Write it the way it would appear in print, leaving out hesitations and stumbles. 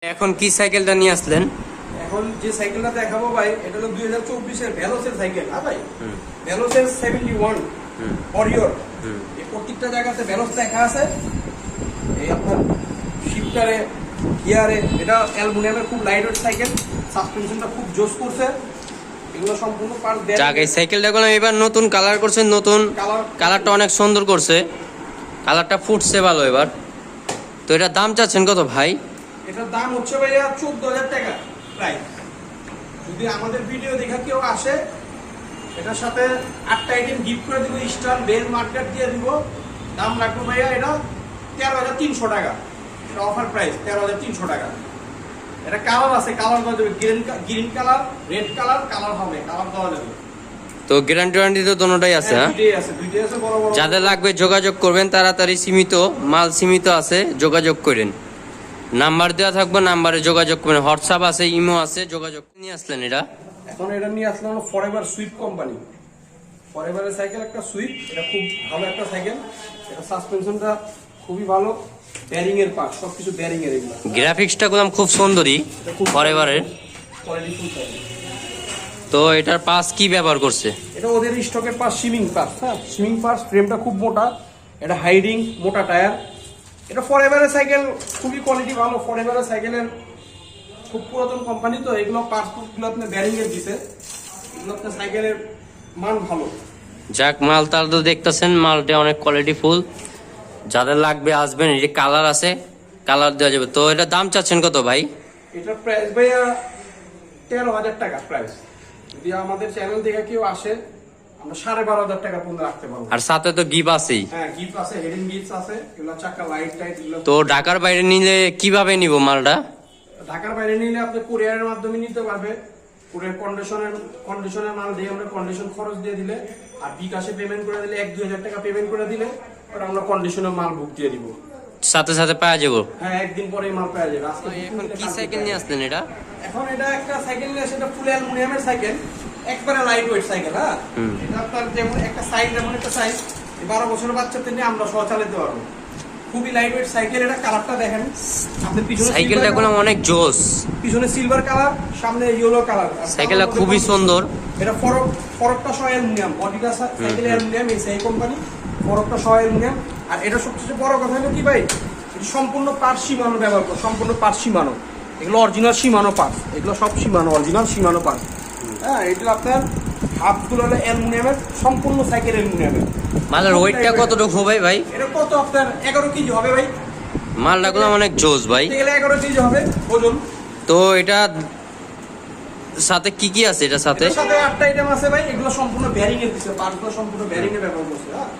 এখন কি সাইকেলটা নিয়ে আসলেন? এখন যে সাইকেলটা দেখাবো ভাই, এটা হলো 2024 এর ভেলোসের সাইকেল। হ্যাঁ ভাই, ভেলোসের 71 অরিয়র। এই প্রত্যেকটা জায়গাতে ভেলোস লেখা আছে। এই আপনার শিফটারে, গিয়ারে, এটা অ্যালুমিনিয়ামের খুব লাইট ওয়েট সাইকেল। সাসপেনশনটা খুব জোস করছে। এগুলো সম্পূর্ণ পার্ট দেয়া। যাক, এই সাইকেলটা কোনো এবার নতুন কালার করছেন, নতুন কালারটা অনেক সুন্দর করছে, কালারটা ফুটছে ভালো এবার। তো এটার দাম চাচ্ছেন কত ভাই? এটার দাম হচ্ছে ভাইয়া 14,000 টাকা প্রাইস। যদি আমাদের ভিডিও দেখা কেউ আসে, এটার সাথে 8টা আইটেম গিফট করে দিব, স্টার বেল মার্কেট দিয়ে দিব। দাম রাখবো ভাইয়া এটা 13,300 টাকা। এটা অফার প্রাইস 13,300 টাকা। এটা কালার আছে, কালার দেওয়া যাবে, green colour, red colour, colour হবে, কালার দেওয়া যাবে। তো গ্যারান্টি ওয়ারেন্টি তো দুটোটাই আছে। হ্যাঁ, দুইটাই আছে বড় বড়। যাদের লাগবে যোগাযোগ করবেন, তাড়াতাড়ি সীমিত মাল, সীমিত আছে, যোগাযোগ করেন। নাম্বার দেওয়া থাকবে, নাম্বারে যোগাযোগ করবেন। হোয়াটসঅ্যাপ আছে, ইমো আছে, যোগাযোগ নিয়ে আসলেন এটা। এখন এটা নিয়ে আসলাম ফরএভার সুইফট কোম্পানি। ফরএভারের সাইকেল একটা সুইফট, এটা খুব ভালো একটা সাইকেল। এটা সাসপেনশনটা খুবই ভালো, ব্যারিং এর পার্ট সবকিছু ব্যারিং এর। এগুলো গ্রাফিক্সটা করলাম খুব সুন্দরই ফরএভারের। Quality full cycle. তো এটার পাস কি ব্যবহার করছে? এটা ওদের স্টকের পার্ট, সুইমিং পার্ট। হ্যাঁ, সুইমিং পার্ট। ফ্রেমটা খুব মোটা, এটা হাইডিং, মোটা টায়ার। এটা ফরএভারের সাইকেল, খুবই কোয়ালিটি ভালো। ফরএভারের সাইকেলের খুব পুরাতন কোম্পানি, তো এগুলো পার্টসগুলো আপনি ব্যারিং এর দিছে। এগুলো আপনার সাইকেলের মান ভালো। যাক, মাল তার তো দেখতেছেন, মালটা অনেক কোয়ালিটি ফুল। যাদের লাগবে আসবেন, এই যে কালার আছে, কালার দেওয়া যাবে। তো এটা দাম চাচ্ছেন কত ভাই? এটার প্রাইস ভাইয়া 13,000 টাকা প্রাইস। যদি আমাদের চ্যানেল দেখে কেউ আসে, আমরা 12,500 টাকা পর্যন্ত রাখতে পারবো। আর সাথে তো গিফট আছেই। হ্যাঁ, গিফট আছে, হেডিং গিফট আছে, এগুলো চাকা লাইট টাইট এগুলো। তো ঢাকার বাইরে নিলে কিভাবে নিব মালটা? ঢাকার বাইরে নিলে আপনি কুরিয়ারের মাধ্যমে নিতে পারবে। কুরিয়ার কন্ডিশনের মাল দিয়ে আমরা কন্ডিশন খরচ দিয়ে দিলে, আর বিকাশে পেমেন্ট করে দিলে 1-2 হাজার টাকা পেমেন্ট করে দিলে, আর আমরা কন্ডিশনের মাল বুক দিয়ে দিব। সাথে সাথে পাওয়া যাবো। হ্যাঁ, একদিন পরে মাল পাওয়া যাবে। আজকে এখন কি সাইকেল নিয়ে আসলেন এটা? এখন এটা একটা সাইকেল নিয়ে আসে, এটা ফুল অ্যালুমিনিয়ামের সাইকেল, একবারে লাইট ওয়েট সাইকেল। হ্যাঁ, এটা আপনার যেমন একটা সাইজ, যেমন একটা সাইজ 12 বছরের বাচ্চাদের নিয়ে আমরা সহ চালাতে পারবো। খুবই লাইট ওয়েট সাইকেল। এটা কালারটা দেখেন আপনি, পিছনে সাইকেলটা কোনো অনেক জোস। পিছনে সিলভার কালার, সামনে ইয়েলো কালার। সাইকেলটা খুবই সুন্দর। এটা ফরকটা সহ অ্যালুমিনিয়াম, বডিটা সাইকেল অ্যালুমিনিয়াম, এই সেই কোম্পানি। ফরকটা সহ অ্যালুমিনিয়াম। আর এটা সবচেয়ে বড় কথা হলো কি ভাই, এটা সম্পূর্ণ পার্ট সীমানো ব্যবহার করে, সম্পূর্ণ পার্ট সীমানো। এগুলো অরিজিনাল সীমানো পার্ট, এগুলো সব সীমানো, অরিজিনাল সীমানো পার্ট। হ্যাঁ, এটা আপনার হাফগুলো হলো অ্যালুমিনিয়ামের, সম্পূর্ণ সাইকেল অ্যালুমিনিয়ামের। মালের ওয়েটটা কতটুকু হবে ভাই? এটা কত আপনার 11 কেজি হবে ভাই। মালটা গুলো অনেক জোস ভাই। 11 কেজি হবে ওজন। তো এটা সাথে কি কি আছে? এটার সাথে 8টা আইটেম আছে ভাই। এগুলো সম্পূর্ণ ব্যারিং এর দিছে, পার্টগুলো সম্পূর্ণ ব্যারিং এ ব্যবহার করছে। হ্যাঁ,